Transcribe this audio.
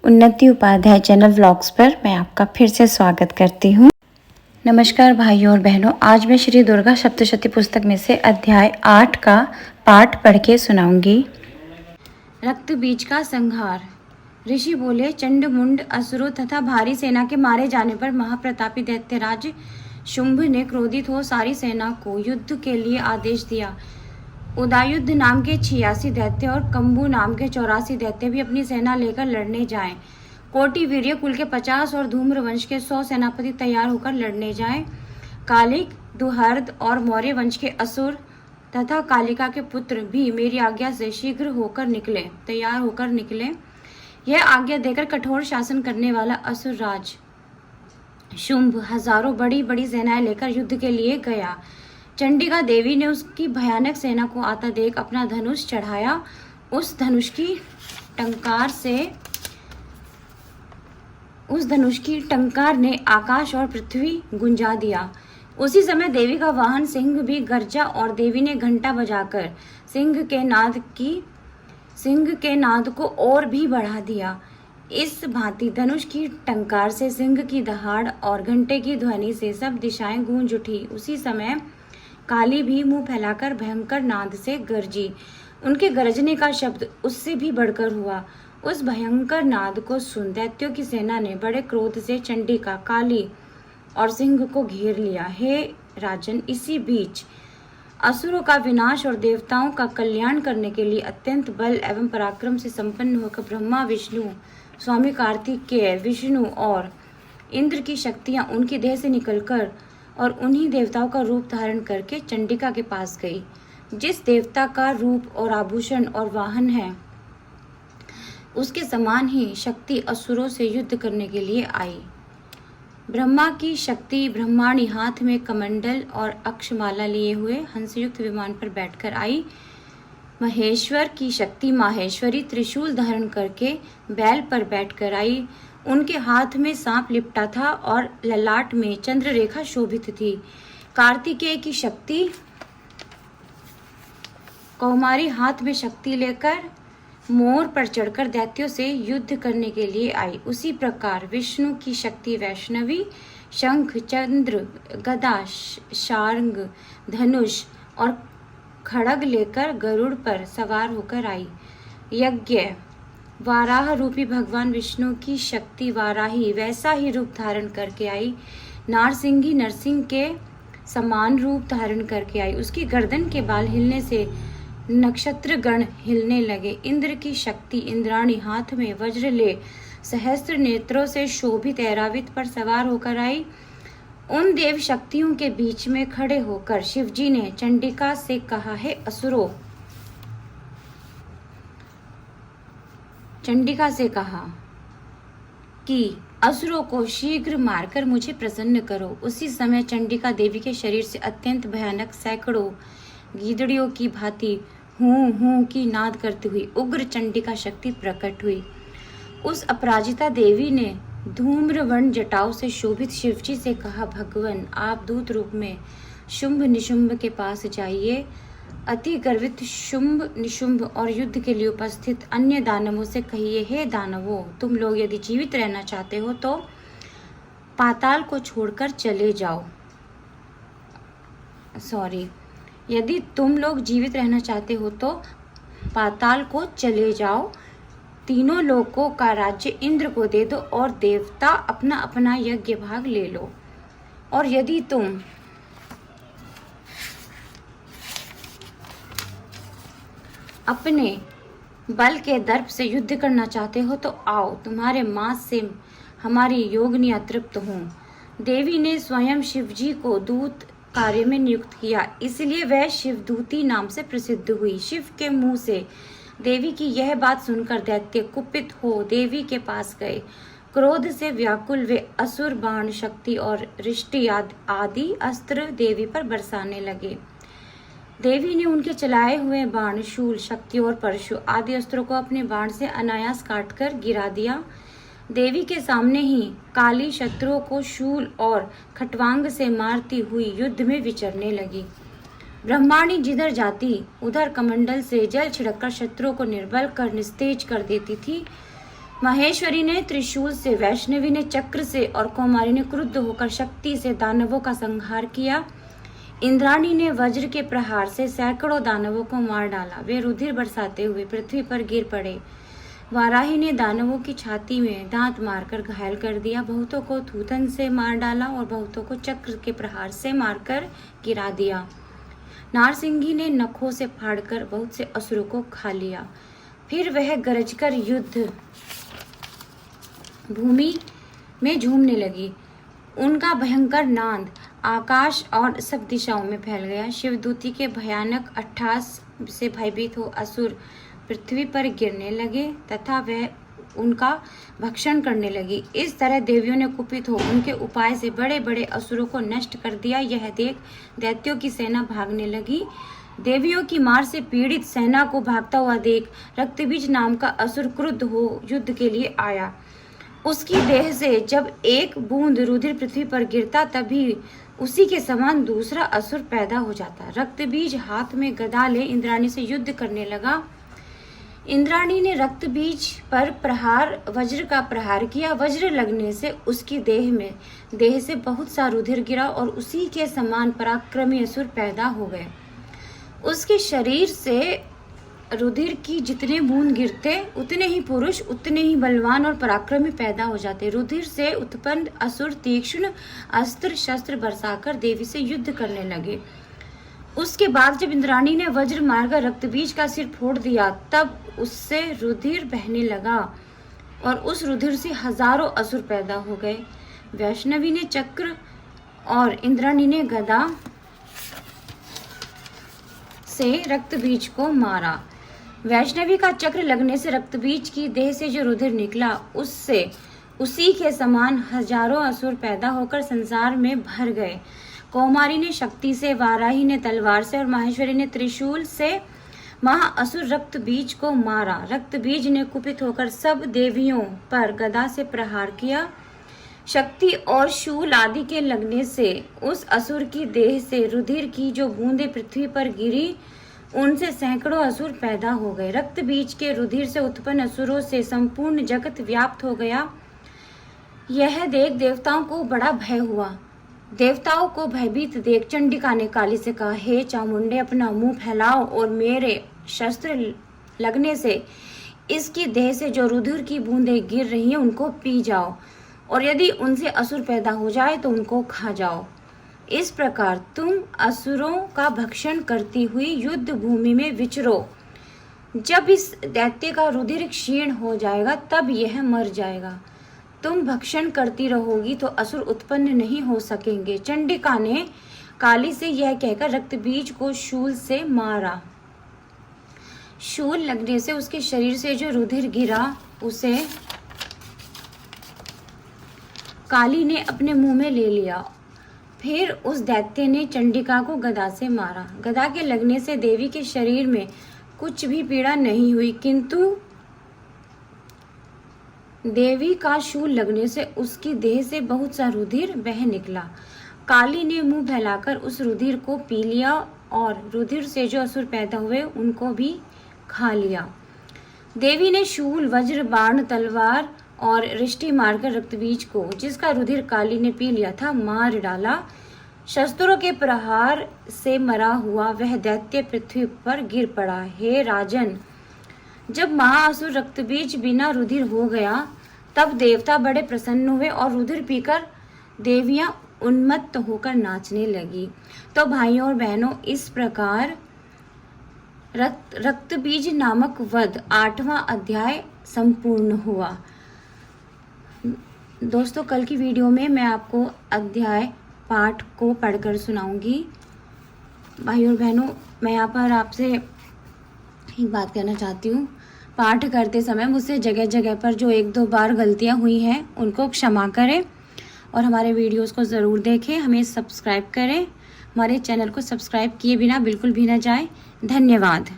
उन्नति Upadhyay channel vlogs पर मैं आपका फिर से स्वागत करती हूँ। नमस्कार भाइयों और बहनों, आज मैं श्री दुर्गा सप्तशती पुस्तक में से अध्याय 8 का पाठ पढ़ के सुनाऊंगी। रक्त बीज का संहार। ऋषि बोले, चंड मुंड असुरों तथा भारी सेना के मारे जाने पर महाप्रतापी दैत्यराज शुंभ ने क्रोधित हो सारी सेना को युद्ध के लिए आदेश दिया। उदायुध नाम के 86 दैत्य और कंबू नाम के 84 दैत्य भी अपनी सेना लेकर लड़ने जाएं। कोटि वीर्य कुल के 50 और धूम्र वंश के 100 सेनापति तैयार होकर लड़ने जाएं। कालिक, दुहर्द और मौर्य वंश के असुर तथा कालिका के पुत्र भी मेरी आज्ञा से शीघ्र तैयार होकर निकले। यह आज्ञा देकर कठोर शासन करने वाला असुर राज शुंभ हजारों बड़ी बड़ी सेनाएं लेकर युद्ध के लिए गया। चंडिका देवी ने उसकी भयानक सेना को आता देख अपना धनुष चढ़ाया। उस धनुष की टंकार ने आकाश और पृथ्वी गुंजा दिया। उसी समय देवी का वाहन सिंह भी गरजा और देवी ने घंटा बजाकर सिंह के नाद को और भी बढ़ा दिया। इस भांति धनुष की टंकार से, सिंह की दहाड़ और घंटे की ध्वनि से सब दिशाएं गूंज उठी। उसी समय काली भी मुंह फैलाकर भयंकर नाद से गरजी। उनके गरजने का शब्द उससे भी बढ़कर हुआ। उस भयंकर नाद को सुन दैत्यों की सेना ने बड़े क्रोध से चंडिका, काली और सिंह को घेर लिया। हे राजन, इसी बीच असुरों का विनाश और देवताओं का कल्याण करने के लिए अत्यंत बल एवं पराक्रम से संपन्न होकर ब्रह्मा, विष्णु, स्वामी कार्तिकेय, विष्णु और इंद्र की शक्तियां उनकी देह से निकलकर और उन्हीं देवताओं का रूप धारण करके चंडिका के पास गई। जिस देवता का रूप और आभूषण और वाहन है, उसके समान ही शक्ति असुरों से युद्ध करने के लिए आई। ब्रह्मा की शक्ति ब्रह्माणी हाथ में कमंडल और अक्षमाला लिए हुए हंसयुक्त विमान पर बैठकर आई। महेश्वर की शक्ति माहेश्वरी त्रिशूल धारण करके बैल पर बैठकर आई। उनके हाथ में सांप लिपटा था और ललाट में चंद्र रेखा शोभित थी। कार्तिकेय की शक्ति कौमारी हाथ में शक्ति लेकर मोर पर चढ़कर दैत्यों से युद्ध करने के लिए आई। उसी प्रकार विष्णु की शक्ति वैष्णवी शंख, चंद्र, गदा, शार्ंग, धनुष और खड़ग लेकर गरुड़ पर सवार होकर आई। यज्ञ वाराह रूपी भगवान विष्णु की शक्ति वाराही वैसा ही रूप धारण करके आई। नारसिंगी नरसिंह के समान रूप धारण करके आई। उसकी गर्दन के बाल हिलने से नक्षत्र गण हिलने लगे। इंद्र की शक्ति इंद्राणी हाथ में वज्र ले सहस्त्र नेत्रों से शोभित ऐरावत पर सवार होकर आई। उन देव शक्तियों के बीच में खड़े होकर शिवजी ने चंडिका से कहा, है असुरों, चंडिका से कहा कि असुरों को शीघ्र मारकर मुझे प्रसन्न करो। उसी समय चंडिका देवी के शरीर से अत्यंत भयानक सैकड़ों गीदड़ियों की भांति हूं हूं की नाद करती हुई उग्र चंडिका शक्ति प्रकट हुई। उस अपराजिता देवी ने धूम्रवर्ण जटाओं से शोभित शिवजी से कहा, भगवान, आप दूत रूप में शुंभ निशुंभ के पास जाइए। अति गर्वित शुंभ निशुंभ और युद्ध के लिए उपस्थित अन्य दानवों से कहिए, हे दानवों, तुम लोग यदि जीवित रहना चाहते हो तो पाताल को छोड़कर चले जाओ। यदि तुम लोग जीवित रहना चाहते हो तो पाताल को चले जाओ। तीनों लोकों का राज्य इंद्र को दे दो और देवता अपना अपना यज्ञ भाग ले लो। और यदि तुम अपने बल के दर्प से युद्ध करना चाहते हो तो आओ, तुम्हारे मांस से हमारी योगिनियां तृप्त हों। देवी ने स्वयं शिवजी को दूत कार्य में नियुक्त किया, इसलिए वह शिवदूती नाम से प्रसिद्ध हुई। शिव के मुंह से देवी की यह बात सुनकर दैत्य कुपित हो देवी के पास गए। क्रोध से व्याकुल वे असुर बाण, शक्ति और रिष्टि आदि अस्त्र देवी पर बरसाने लगे। देवी ने उनके चलाए हुए बाण, शूल, शक्ति और परशु आदि अस्त्रों को अपने बाण से अनायास काटकर गिरा दिया। देवी के सामने ही काली शत्रुओं को शूल और खटवांग से मारती हुई युद्ध में विचरने लगी। ब्रह्माणी जिधर जाती उधर कमंडल से जल छिड़ककर शत्रुओं को निर्बल कर निस्तेज कर देती थी। महेश्वरी ने त्रिशूल से, वैष्णवी ने चक्र से और कौमारी ने क्रुद्ध होकर शक्ति से दानवों का संहार किया। इंद्राणी ने वज्र के प्रहार से सैकड़ों दानवों को मार डाला। वे रुधिर बरसाते हुए पृथ्वी पर गिर पड़े। वाराही ने दानवों की छाती में दांत मारकर घायल कर दिया। बहुतों को थूथन से मार डाला और बहुतों को चक्र के प्रहार से मारकर गिरा दिया। नारसिंगी ने नखों से फाड़कर बहुत से असुरों को खा लिया। फिर वह गरजकर युद्ध भूमि में झूमने लगी। उनका भयंकर नाद आकाश और सब दिशाओं में फैल गया। शिवदूती के भयानक अट्टहास से भयभीत हो असुर पृथ्वी पर गिरने लगे तथा वह उनका भक्षण करने लगी। इस तरह देवियों ने कुपित हो उनके उपाय से बड़े बड़े असुरों को नष्ट कर दिया। यह देख दैत्यों की सेना भागने लगी। देवियों की मार से पीड़ित सेना को भागता हुआ देख रक्तबीज नाम का असुर क्रुद्ध हो युद्ध के लिए आया। उसकी देह से जब एक बूंद रुधिर पृथ्वी पर गिरता तभी उसी के समान दूसरा असुर पैदा हो जाता। रक्तबीज हाथ में गदा ले इंद्राणी से युद्ध करने लगा। इंद्राणी ने रक्तबीज पर वज्र का प्रहार किया। वज्र लगने से उसकी देह से बहुत सा रुधिर गिरा और उसी के समान पराक्रमी असुर पैदा हो गए। उसके शरीर से रुधिर की जितने बूंद गिरते उतने ही पुरुष, उतने ही बलवान और पराक्रमी पैदा हो जाते। रुधिर से उत्पन्न असुर तीक्ष्ण अस्त्र शस्त्र बरसाकर देवी से युद्ध करने लगे। उसके बाद जब इंद्राणी ने वज्र मारकर रक्तबीज का सिर फोड़ दिया तब उससे रुधिर बहने लगा और उस रुधिर से हजारों असुर पैदा हो गए। वैष्णवी ने चक्र और इंद्राणी ने गदा से रक्तबीज को मारा। वैष्णवी का चक्र लगने से रक्तबीज की देह से जो रुधिर निकला उससे उसी के समान हजारों असुर पैदा होकर संसार में भर गए। कौमारी ने शक्ति से, वाराही ने तलवार से और माहेश्वरी ने त्रिशूल से महाअसुर रक्तबीज को मारा। रक्तबीज ने कुपित होकर सब देवियों पर गदा से प्रहार किया। शक्ति और शूल आदि के लगने से उस असुर की देह से रुधिर की जो बूंदें पृथ्वी पर गिरी उनसे सैकड़ों असुर पैदा हो गए। रक्तबीज के रुधिर से उत्पन्न असुरों से संपूर्ण जगत व्याप्त हो गया। यह देख देवताओं को बड़ा भय हुआ। देवताओं को भयभीत देख चंडिका ने काली से कहा, हे चामुंडे, अपना मुंह फैलाओ और मेरे शस्त्र लगने से इसकी देह से जो रुधिर की बूंदें गिर रही हैं उनको पी जाओ और यदि उनसे असुर पैदा हो जाए तो उनको खा जाओ। इस प्रकार तुम असुरों का भक्षण करती हुई युद्ध भूमि में विचरो। जब इस दैत्य का रुधिर क्षीण हो जाएगा तब यह मर जाएगा। तुम भक्षण करती रहोगी तो असुर उत्पन्न नहीं हो सकेंगे। चंडिका ने काली से यह कहकर रक्तबीज को शूल से मारा। शूल लगने से उसके शरीर से जो रुधिर गिरा उसे काली ने अपने मुंह में ले लिया। फिर उस दैत्य ने चंडिका को गदा से मारा। गदा के लगने से देवी के शरीर में कुछ भी पीड़ा नहीं हुई, किंतु देवी का शूल लगने से उसकी देह से बहुत सा रुधिर बह निकला। काली ने मुंह फैलाकर उस रुधिर को पी लिया और रुधिर से जो असुर पैदा हुए उनको भी खा लिया। देवी ने शूल, वज्र, बाण, तलवार और रिष्टि मारकर रक्तबीज को, जिसका रुधिर काली ने पी लिया था, मार डाला। शस्त्रों के प्रहार से मरा हुआ वह दैत्य पृथ्वी पर गिर पड़ा। हे राजन, जब महाअसुर रक्तबीज बिना रुधिर हो गया तब देवता बड़े प्रसन्न हुए और रुधिर पीकर देवियां उन्मत्त होकर नाचने लगी। तो भाइयों और बहनों, इस प्रकार रक्तबीज नामक वध 8वां अध्याय संपूर्ण हुआ। दोस्तों, कल की वीडियो में मैं आपको अध्याय पाठ को पढ़कर सुनाऊंगी। भाइयों और बहनों, मैं यहाँ पर आपसे एक बात कहना चाहती हूँ। पाठ करते समय मुझसे जगह जगह पर जो 1-2 बार गलतियाँ हुई हैं उनको क्षमा करें और हमारे वीडियोस को ज़रूर देखें। हमें सब्सक्राइब करें। हमारे चैनल को सब्सक्राइब किए बिना बिल्कुल भी ना जाएं। धन्यवाद।